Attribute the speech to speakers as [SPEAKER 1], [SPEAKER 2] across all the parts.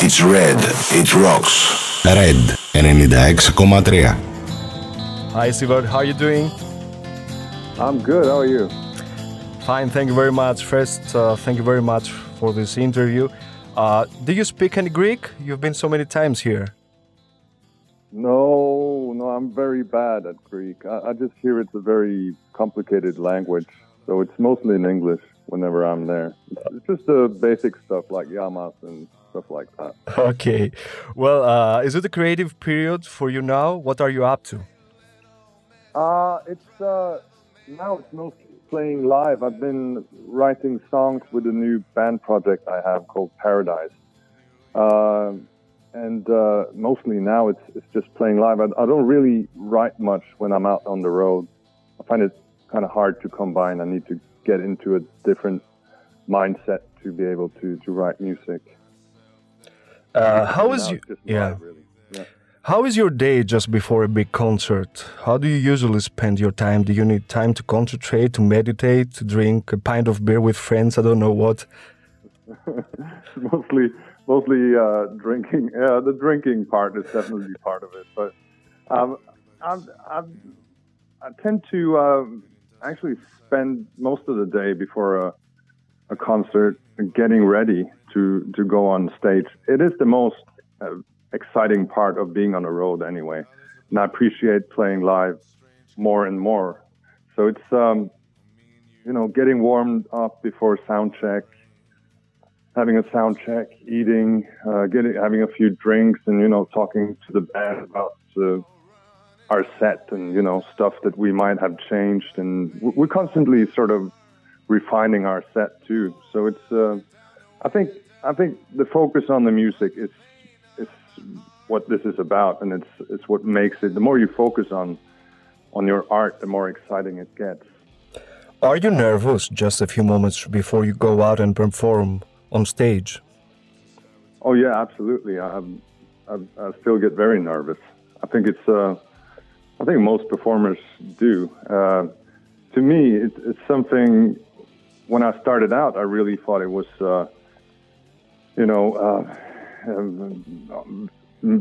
[SPEAKER 1] It's red, it rocks.
[SPEAKER 2] Red 96,3.
[SPEAKER 3] Hi Sivert, how are you doing?
[SPEAKER 4] I'm good, how are you?
[SPEAKER 3] Fine, thank you very much. First, thank you very much for this interview. Do you speak any Greek? You've been so many times here.
[SPEAKER 4] No, I'm very bad at Greek. I just hear it's a very complicated language, so it's mostly in English whenever I'm there. It's just the basic stuff like yamas and stuff like that.
[SPEAKER 3] Okay. Well, is it a creative period for you now? What are you up to?
[SPEAKER 4] It's now it's mostly playing live. I've been writing songs with a new band project I have called Paradise. And mostly now it's just playing live. I don't really write much when I'm out on the road. I find it kind of hard to combine. I need to get into a different mindset to be able to write music.
[SPEAKER 3] How is How is your day just before a big concert? How do you usually spend your time? Do you need time to concentrate, to meditate, to drink a pint of beer with friends? I don't know what.
[SPEAKER 4] Mostly drinking. Yeah, the drinking part is definitely part of it. But I tend to actually spend most of the day before a concert getting ready to go on stage. It is the most exciting part of being on the road anyway. And I appreciate playing live more and more. So it's, getting warmed up before sound check, having a sound check, eating, having a few drinks and, talking to the band about our set and, stuff that we might have changed. And we're constantly sort of refining our set too. So it's, I think the focus on the music is what this is about, and it's what makes it. The more you focus on your art, the more exciting it gets.
[SPEAKER 3] Are you nervous just a few moments before you go out and perform on stage?
[SPEAKER 4] Oh yeah, absolutely. I still get very nervous. I think it's. I think most performers do. To me, it's something. When I started out, I really thought it was.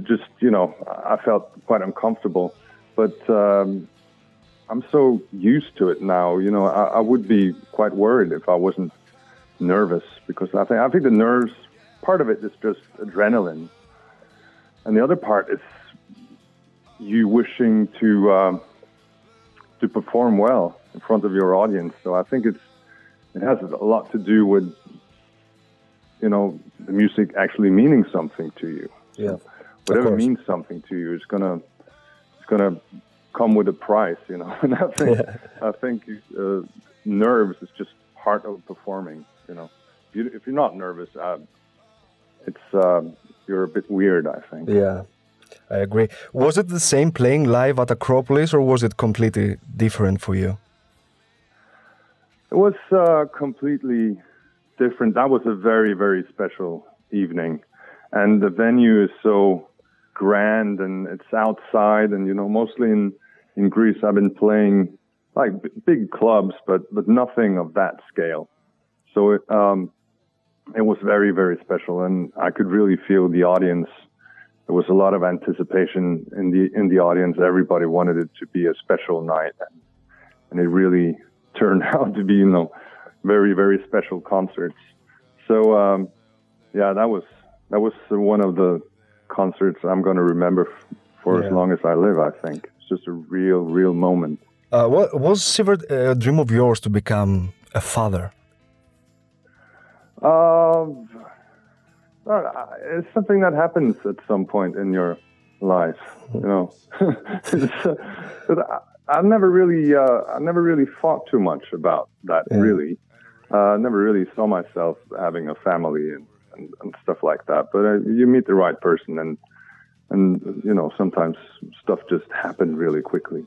[SPEAKER 4] Just, I felt quite uncomfortable, but I'm so used to it now. I would be quite worried if I wasn't nervous, because I think the nerves, part of it is just adrenaline, and the other part is you wishing to perform well in front of your audience. So I think it has a lot to do with the music actually meaning something to you.
[SPEAKER 3] Yeah.
[SPEAKER 4] Whatever means something to you is gonna come with a price, And I think nerves is just part of performing. If you're not nervous, it's you're a bit weird, I think.
[SPEAKER 3] Yeah, I agree. Was it the same playing live at Acropolis, or was it completely different for you?
[SPEAKER 4] It was completely different. That was a very, very special evening, and the venue is so grand, and it's outside, and mostly in Greece I've been playing like big clubs, but nothing of that scale. So it was very, very special, and I could really feel the audience. There was a lot of anticipation in the audience. Everybody wanted it to be a special night, and it really turned out to be very, very special concerts. So that was one of the concerts I'm going to remember for as long as I live, I think. It's just a real moment.
[SPEAKER 3] Was Sivert a dream of yours to become a father?
[SPEAKER 4] It's something that happens at some point in your life, I never really thought too much about that, really. I never really saw myself having a family and stuff like that. But you meet the right person, and sometimes stuff just happened really quickly.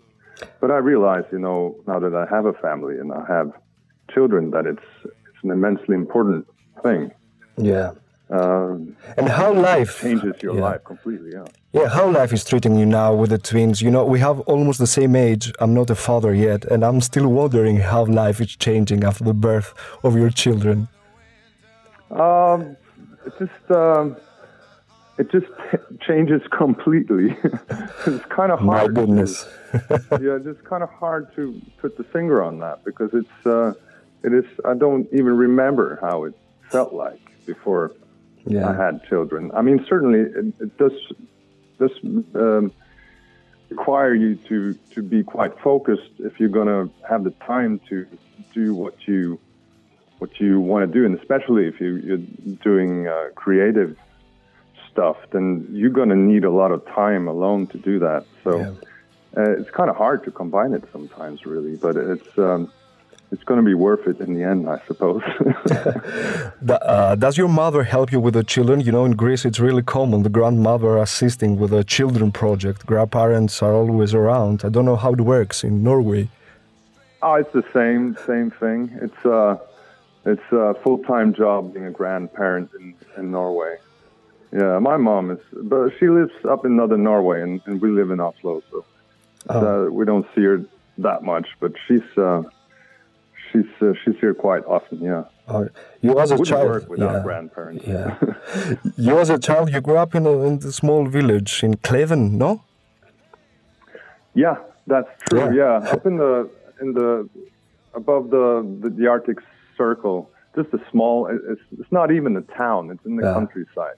[SPEAKER 4] But I realize, now that I have a family and I have children, that it's an immensely important thing.
[SPEAKER 3] Yeah. And how life
[SPEAKER 4] changes your life completely.
[SPEAKER 3] Yeah, how life is treating you now with the twins. We have almost the same age. I'm not a father yet, and I'm still wondering how life is changing after the birth of your children.
[SPEAKER 4] It's just it just changes completely. It's kind of hard.
[SPEAKER 3] My goodness.
[SPEAKER 4] Yeah, it's kind of hard to put the finger on that because it is. I don't even remember how it felt like before I had children. I mean, certainly it does require you to be quite focused if you're going to have the time to do what you want to do, and especially if you're doing creative stuff, then you're going to need a lot of time alone to do that. So it's kind of hard to combine it sometimes, really, but it's going to be worth it in the end, I suppose.
[SPEAKER 3] Does your mother help you with the children? You know, in Greece, it's really common, the grandmother assisting with a children project. Grandparents are always around. I don't know how it works in Norway.
[SPEAKER 4] Oh, it's the same thing. It's a full-time job being a grandparent in Norway. Yeah, my mom but she lives up in northern Norway, and we live in Oslo, so we don't see her that much. But she's here quite often. Yeah.
[SPEAKER 3] You as a child
[SPEAKER 4] work without grandparents.
[SPEAKER 3] Yeah. You as a child, you grew up in the small village in Kleven, no?
[SPEAKER 4] Yeah, that's true. Yeah, up in the above the Arctic Circle, just a small. It's not even a town. It's in the countryside.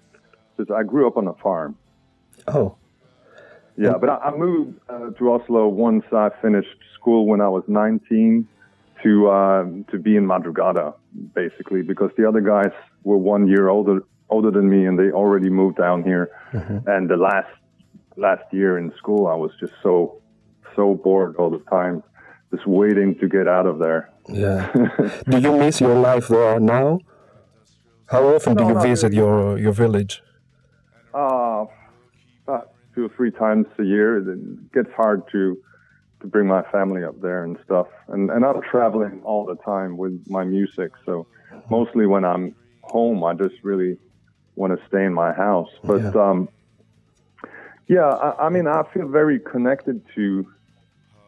[SPEAKER 4] I grew up on a farm. Oh. Yeah, but I moved to Oslo once I finished school when I was 19 to be in Madrugada, basically, because the other guys were 1 year older than me, and they already moved down here. Mm-hmm. And the last year in school, I was just so bored all the time, just waiting to get out of there. Yeah.
[SPEAKER 3] Do you miss your life there now? How often do you visit your village?
[SPEAKER 4] About 2 or 3 times a year. It gets hard to bring my family up there and stuff. And I'm traveling all the time with my music. So mostly when I'm home, I just really want to stay in my house. But I mean, I feel very connected to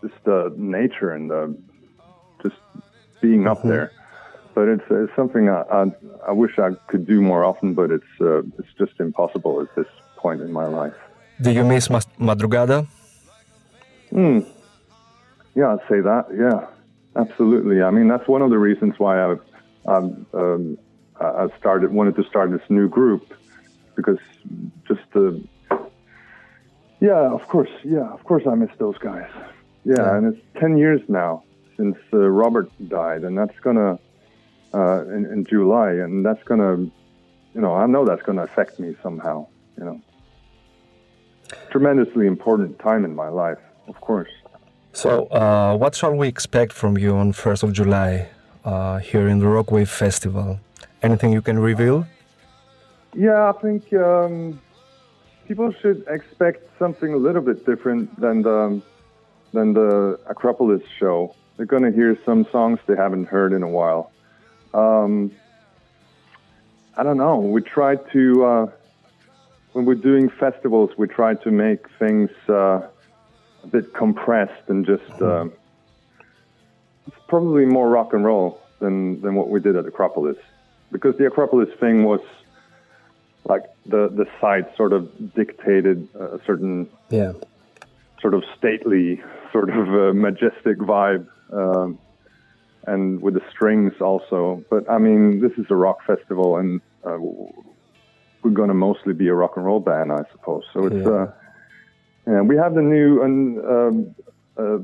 [SPEAKER 4] just the nature and just being up there. But it's something I wish I could do more often, but it's just impossible at this point in my life.
[SPEAKER 3] Do you miss Madrugada?
[SPEAKER 4] Yeah, I'd say that. Yeah, absolutely. I mean, that's one of the reasons why I wanted to start this new group, because just of course I miss those guys. Yeah, and it's 10 years now since Robert died, and that's gonna in July, and that's gonna, I know that's gonna affect me somehow. Tremendously important time in my life, of course.
[SPEAKER 3] So, what shall we expect from you on 1st of July here in the Rockwave Festival? Anything you can reveal?
[SPEAKER 4] Yeah, I think people should expect something a little bit different than the Acropolis show. They're going to hear some songs they haven't heard in a while. I don't know. We try to, when we're doing festivals, we try to make things a bit compressed and just it's probably more rock and roll than what we did at Acropolis, because the Acropolis thing was like the site sort of dictated a certain sort of stately, sort of majestic vibe, and with the strings also. But I mean, this is a rock festival, and we're going to mostly be a rock and roll band, I suppose. So it's and we have the new a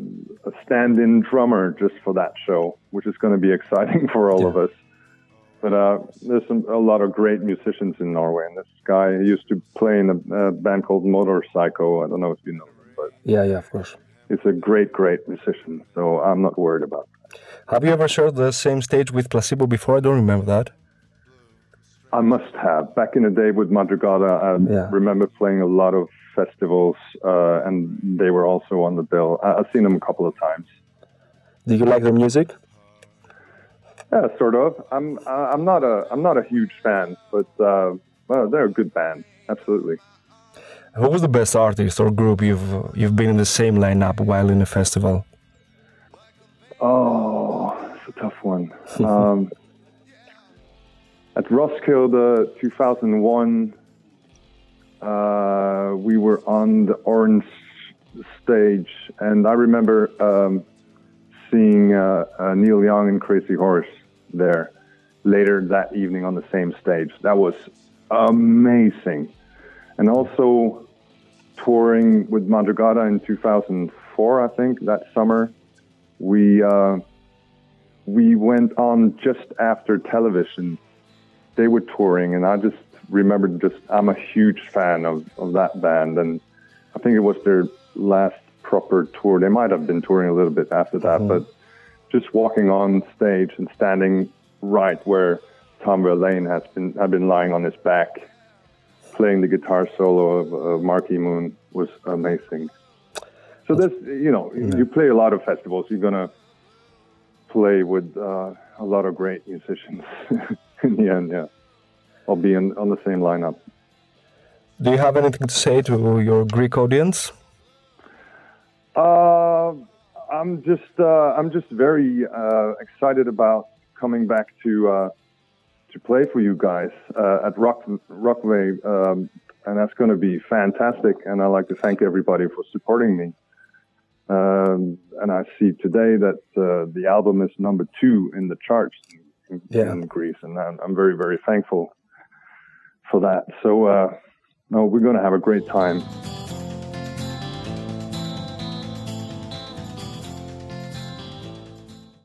[SPEAKER 4] stand-in drummer just for that show, which is going to be exciting for all of us. But there's a lot of great musicians in Norway, and this guy used to play in a band called Motorpsycho. I don't know if you know him, but
[SPEAKER 3] yeah, of course.
[SPEAKER 4] He's a great musician, so I'm not worried about that.
[SPEAKER 3] Have you ever shared the same stage with Placebo before? I don't remember that.
[SPEAKER 4] I must have. Back in the day with Madrugada, I remember playing a lot of festivals, and they were also on the bill. I've seen them a couple of times.
[SPEAKER 3] Do you like their music?
[SPEAKER 4] Yeah, sort of. I'm not a huge fan, but well, they're a good band. Absolutely.
[SPEAKER 3] Who was the best artist or group you've been in the same lineup while in a festival?
[SPEAKER 4] Oh, it's a tough one. At Roskilde 2001, we were on the orange stage, and I remember seeing Neil Young and Crazy Horse there later that evening on the same stage. That was amazing. And also touring with Madrugada in 2004, I think, that summer. We went on just after television. They were touring, and I just remembered I'm a huge fan of that band, and I think it was their last proper tour. They might have been touring a little bit after that, but just walking on stage and standing right where Tom Verlaine had been lying on his back, playing the guitar solo of Marquee Moon was amazing. So this, you play a lot of festivals, you're gonna play with a lot of great musicians in the end. Yeah, I'll be on the same lineup.
[SPEAKER 3] Do you have anything to say to your Greek audience?
[SPEAKER 4] I'm just very excited about coming back to play for you guys at Rockaway, and that's going to be fantastic. And I'd like to thank everybody for supporting me. And I see today that the album is number 2 in the charts in Greece, and I'm very, very thankful for that. So, no, we're going to have a great time.